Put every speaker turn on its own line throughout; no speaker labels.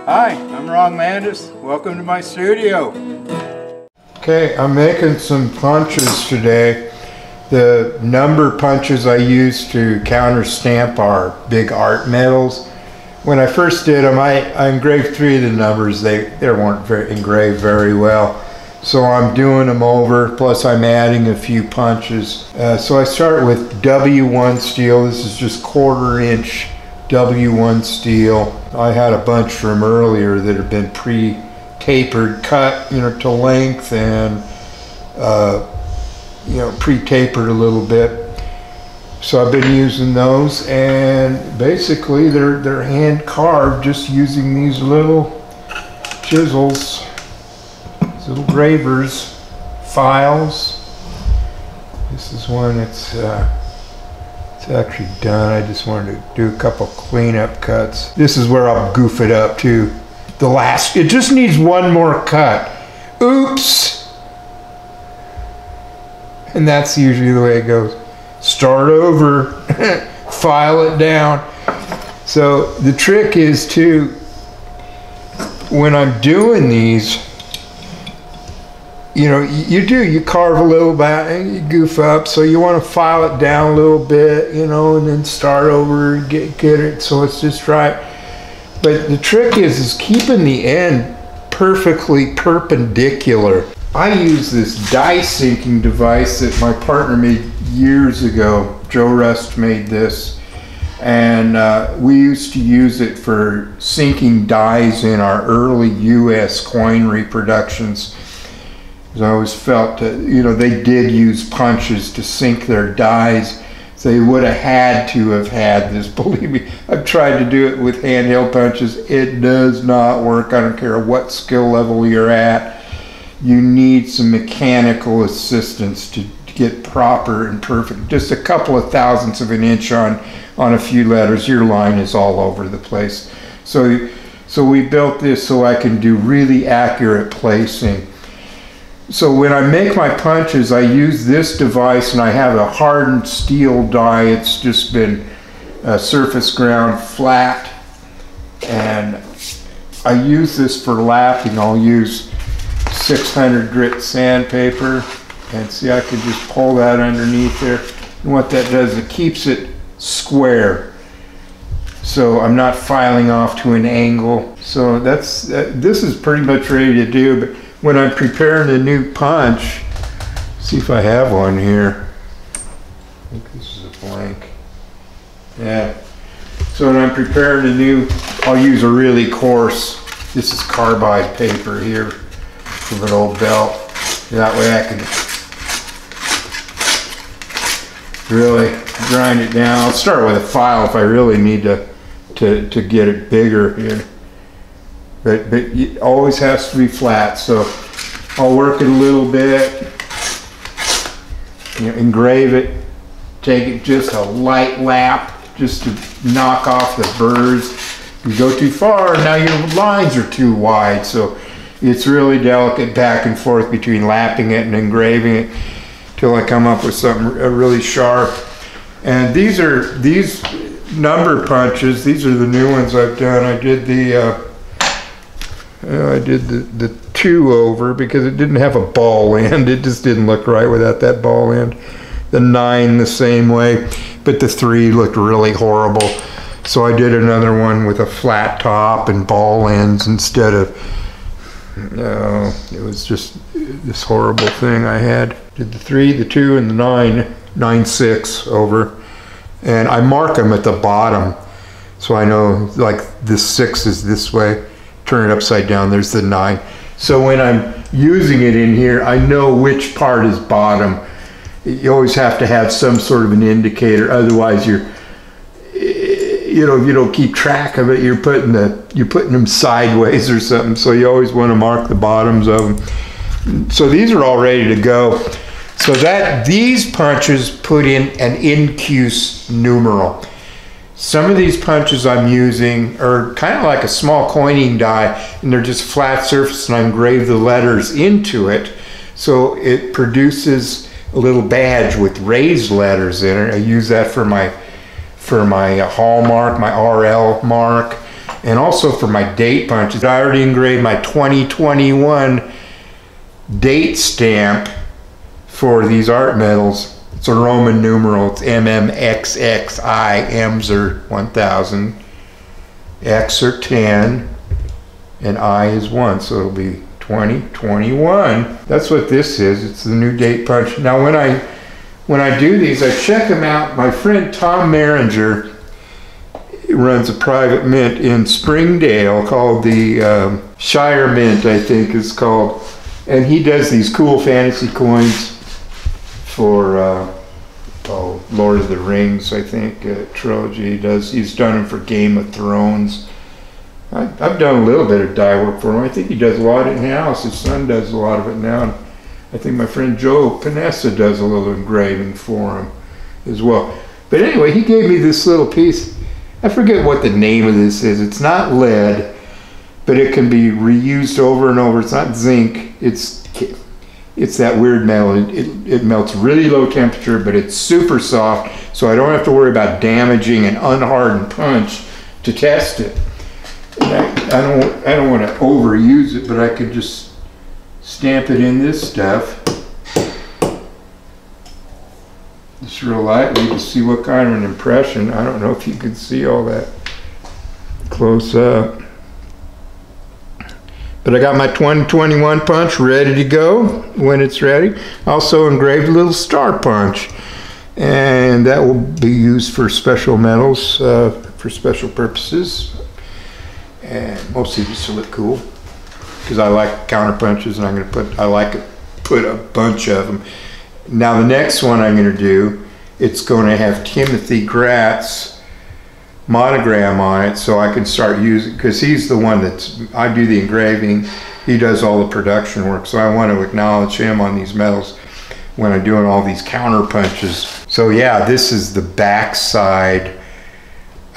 Hi, I'm Ron Landis. Welcome to my studio. Okay, I'm making some punches today. The number punches I use to counter stamp are big art medals. When I first did them, I engraved 3 of the numbers. They weren't engraved very well. So I'm doing them over, plus I'm adding a few punches. So I start with W1 steel. This is just 1/4 inch W1 steel. I had a bunch from earlier that have been pre-tapered, cut, to length, and pre-tapered a little bit. So I've been using those, and basically they're hand carved, just using these little chisels, these little gravers, files. This is one that's it's actually done. I just wanted to do a couple cleanup cuts. This is where I'll goof it up too. It just needs one more cut. Oops! And that's usually the way it goes. Start over, file it down. So the trick is to, when I'm doing these, you carve a little back and you goof up, so you want to file it down a little bit, and then start over and get it so it's just right. But the trick is keeping the end perfectly perpendicular. I use this die sinking device that my partner made years ago. Joe Rust made this, and we used to use it for sinking dies in our early US coin reproductions. I always felt that, they did use punches to sink their dies. So they would have had this. Believe me, I've tried to do it with handheld punches. It does not work. I don't care what skill level you're at. You need some mechanical assistance to get proper and perfect. Just a couple of thousandths of an inch on a few letters, your line is all over the place. So we built this so I can do really accurate placing. So when I make my punches, I use this device, and I have a hardened steel die. It's just been surface ground flat, and I use this for lapping. I'll use 600 grit sandpaper, and see, I can just pull that underneath there, and what that does, it keeps it square, so I'm not filing off to an angle. So this is pretty much ready to do. But when I'm preparing a new punch, see if I have one here. I think this is a blank. Yeah. So when I'm preparing I'll use a really coarse, this is carbide paper here from an old belt. That way I can really grind it down. I'll start with a file if I really need to get it bigger here. But it always has to be flat, so I'll work it a little bit, engrave it, take it just a light lap just to knock off the burrs. You go too far, now your lines are too wide, so it's really delicate back and forth between lapping it and engraving it till I come up with something really sharp. And these number punches, these are the new ones I've done. I did the 2 over because it didn't have a ball end. It just didn't look right without that ball end. The 9 the same way, but the 3 looked really horrible. So I did another one with a flat top and ball ends instead of, it was just this horrible thing I had. Did the 3, the 2, and the 9/6 over. And I mark them at the bottom. So I know, like, this 6 is this way. Turn it upside down, there's the 9. So when I'm using it in here, I know which part is bottom. You always have to have some sort of an indicator, otherwise if you don't keep track of it, you're putting them sideways or something. So you always want to mark the bottoms of them. So these are all ready to go. So these punches put in an incuse numeral. Some of these punches I'm using are kind of like a small coining die, and they're just flat surface, and I engrave the letters into it. So it produces a little badge with raised letters in it. I use that for my hallmark, my RL mark. And also for my date punches, I already engraved my 2021 date stamp for these art medals. It's a Roman numeral. It's MMXXI. M's are 1000, X are 10, and I is 1. So it'll be 2021. That's what this is. It's the new date punch. Now when I do these, I check them out. My friend Tom Maringer runs a private mint in Springdale called the Shire Mint, I think it's called. And he does these cool fantasy coins for Lord of the Rings, I think, trilogy. He's done them for Game of Thrones. I've done a little bit of dye work for him. I think he does a lot in-house. His son does a lot of it now. And I think my friend Joe Panessa does a little engraving for him as well. But anyway, he gave me this little piece. I forget what the name of this is. It's not lead, but it can be reused over and over. It's not zinc. It's that weird metal. It melts really low temperature, but it's super soft, so I don't have to worry about damaging an unhardened punch to test it. And I don't want to overuse it, but I could just stamp it in this stuff just real lightly to see what kind of an impression. I don't know if you can see all that close up. But I got my 2021 punch ready to go when it's ready. Also engraved a little star punch. And that will be used for special medals, for special purposes. And mostly just to look cool. Because I like counter punches and I like to put a bunch of them. Now the next one I'm going to do, it's going to have Timothy Gratz's monogram on it, so I can start using, because he's the one I do the engraving, he does all the production work, so I want to acknowledge him on these medals when I'm doing all these counter punches. So yeah, this is the back side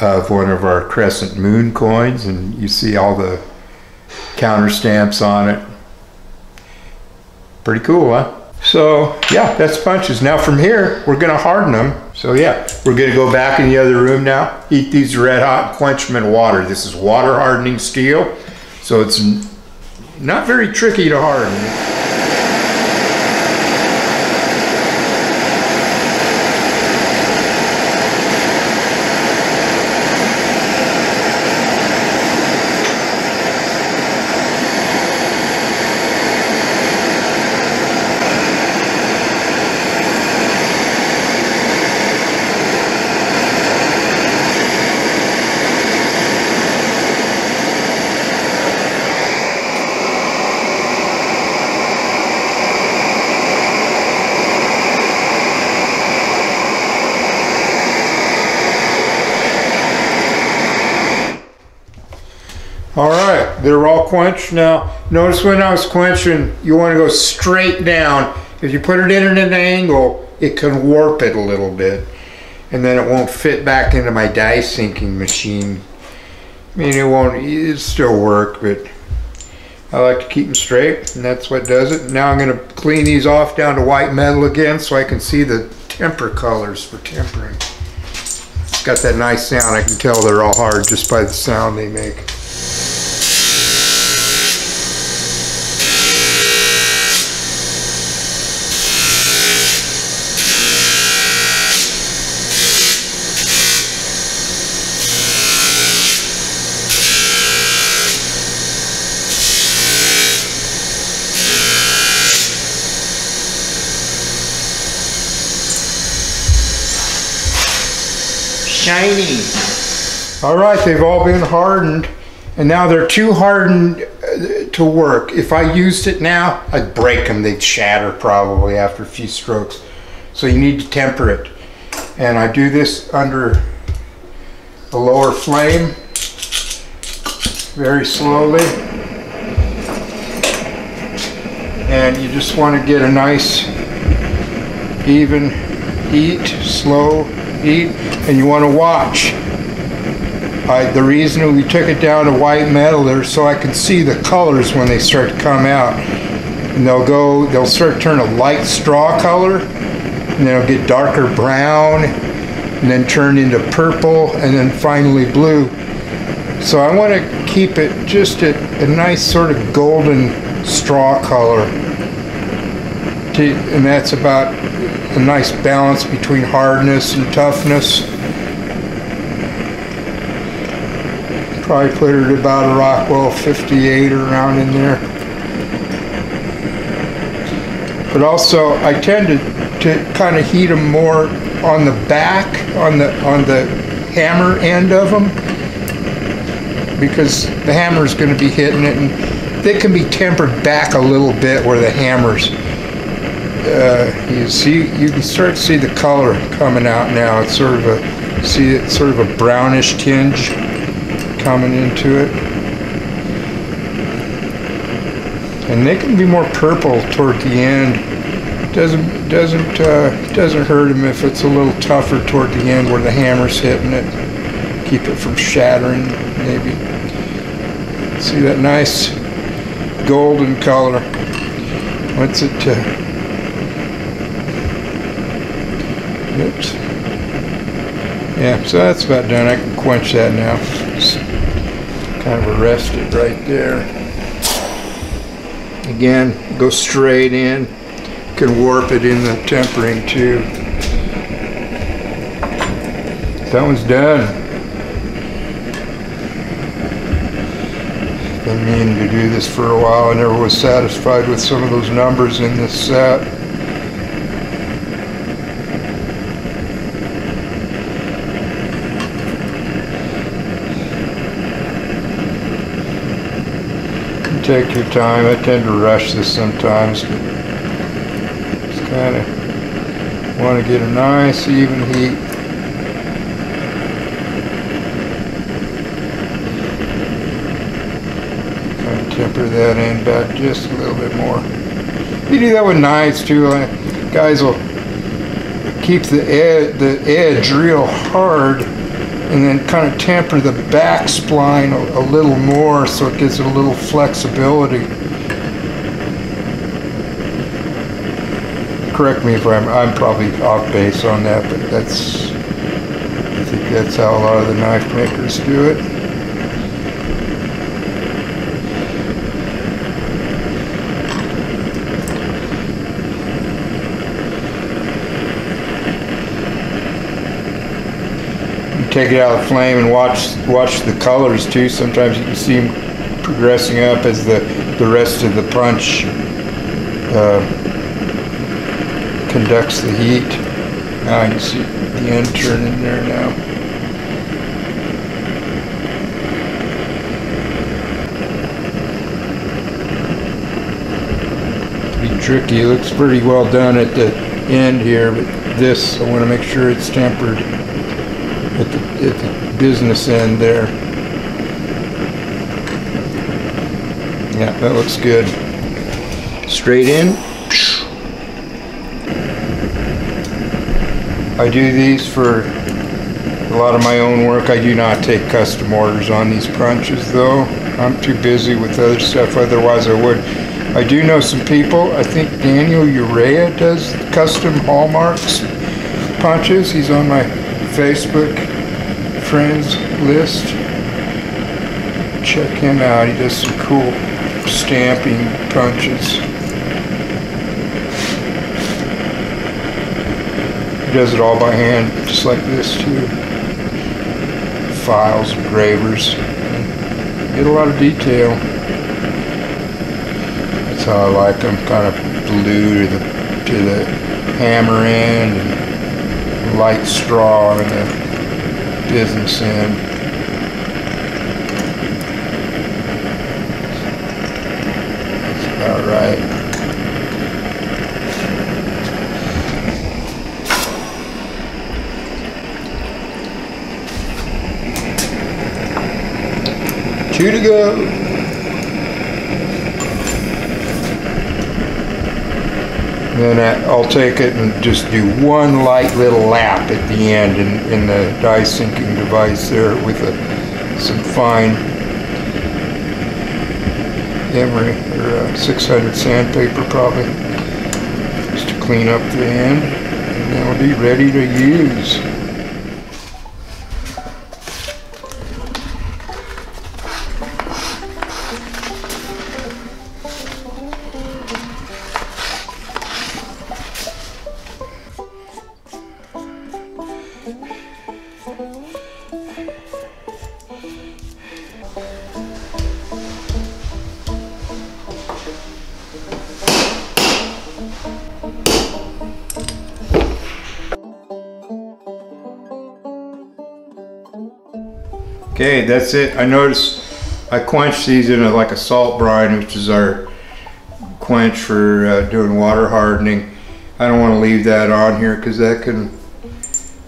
of one of our crescent moon coins, and you see all the counter stamps on it. Pretty cool, huh? So yeah, that's punches. Now from here, we're gonna harden them. So yeah, we're gonna go back in the other room now, heat these red hot, quench them in water. This is water hardening steel, so it's not very tricky to harden. All right, they're all quenched now. Notice when I was quenching, you want to go straight down. If you put it in at an angle, it can warp it a little bit, and then it won't fit back into my die sinking machine. I mean, it'll still work, but I like to keep them straight, and that's what does it. Now I'm going to clean these off down to white metal again so I can see the temper colors for tempering. It's got that nice sound. I can tell they're all hard just by the sound they make. Shiny. All right, they've all been hardened, and now they're too hardened to work. If I used it now, I'd break them. They'd shatter probably after a few strokes. So you need to temper it. And I do this under a lower flame, very slowly. And you just want to get a nice, even heat, slow heat, and you want to watch. The reason we took it down to white metal there so I can see the colors when they start to come out. And they'll start to turn a light straw color, and then it'll get darker brown, and then turn into purple, and then finally blue. So I want to keep it just a nice sort of golden straw color. And that's about a nice balance between hardness and toughness. Probably put it about a Rockwell 58 around in there. But also I tend to kind of heat them more on the back, on the hammer end of them, because the hammer is going to be hitting it, and they can be tempered back a little bit where the hammers. You can start to see the color coming out now. It's sort of a brownish tinge coming into it, and they can be more purple toward the end. Doesn't hurt them if it's a little tougher toward the end where the hammer's hitting it. Keep it from shattering, maybe. See that nice golden color. What's it? Oops. Yeah, so that's about done. I can quench that now. Just kind of arrest it right there. Again, go straight in. Can warp it in the tempering too. That one's done. Been meaning to do this for a while. I never was satisfied with some of those numbers in this set. Take your time. I tend to rush this sometimes, but just kind of want to get a nice even heat. Kind of temper that end back just a little bit more. You do that with knives too. Guys will keep the edge real hard, and then kind of temper the back spline a little more so it gives it a little flexibility. Correct me if I'm probably off base on that, but I think that's how a lot of the knife makers do it. Take it out of the flame and watch the colors too. Sometimes you can see them progressing up as the rest of the punch conducts the heat. Now you can see the end turning there now. Pretty tricky. It looks pretty well done at the end here, but this, I want to make sure it's tempered at the business end there. Yeah, that looks good. Straight in. I do these for a lot of my own work. I do not take custom orders on these punches though. I'm too busy with other stuff, otherwise I would. I do know some people. I think Daniel Urea does custom Hallmarks punches. He's on my Facebook friends list. Check him out. He does some cool stamping punches. He does it all by hand, just like this too. Files, engravers. Get a lot of detail. That's how I like them. Kind of blue to the hammer end, and light straw on the business end. That's about right. Two to go. Then I'll take it and just do one light little lap at the end in the die sinking device there with some fine emery or 600 sandpaper probably, just to clean up the end, and then we'll be ready to use. Okay, that's it. I noticed I quenched these in like a salt brine, which is our quench for doing water hardening. I don't want to leave that on here because that can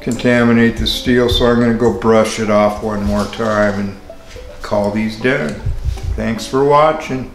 contaminate the steel, so I'm going to go brush it off one more time and call these done. Thanks for watching.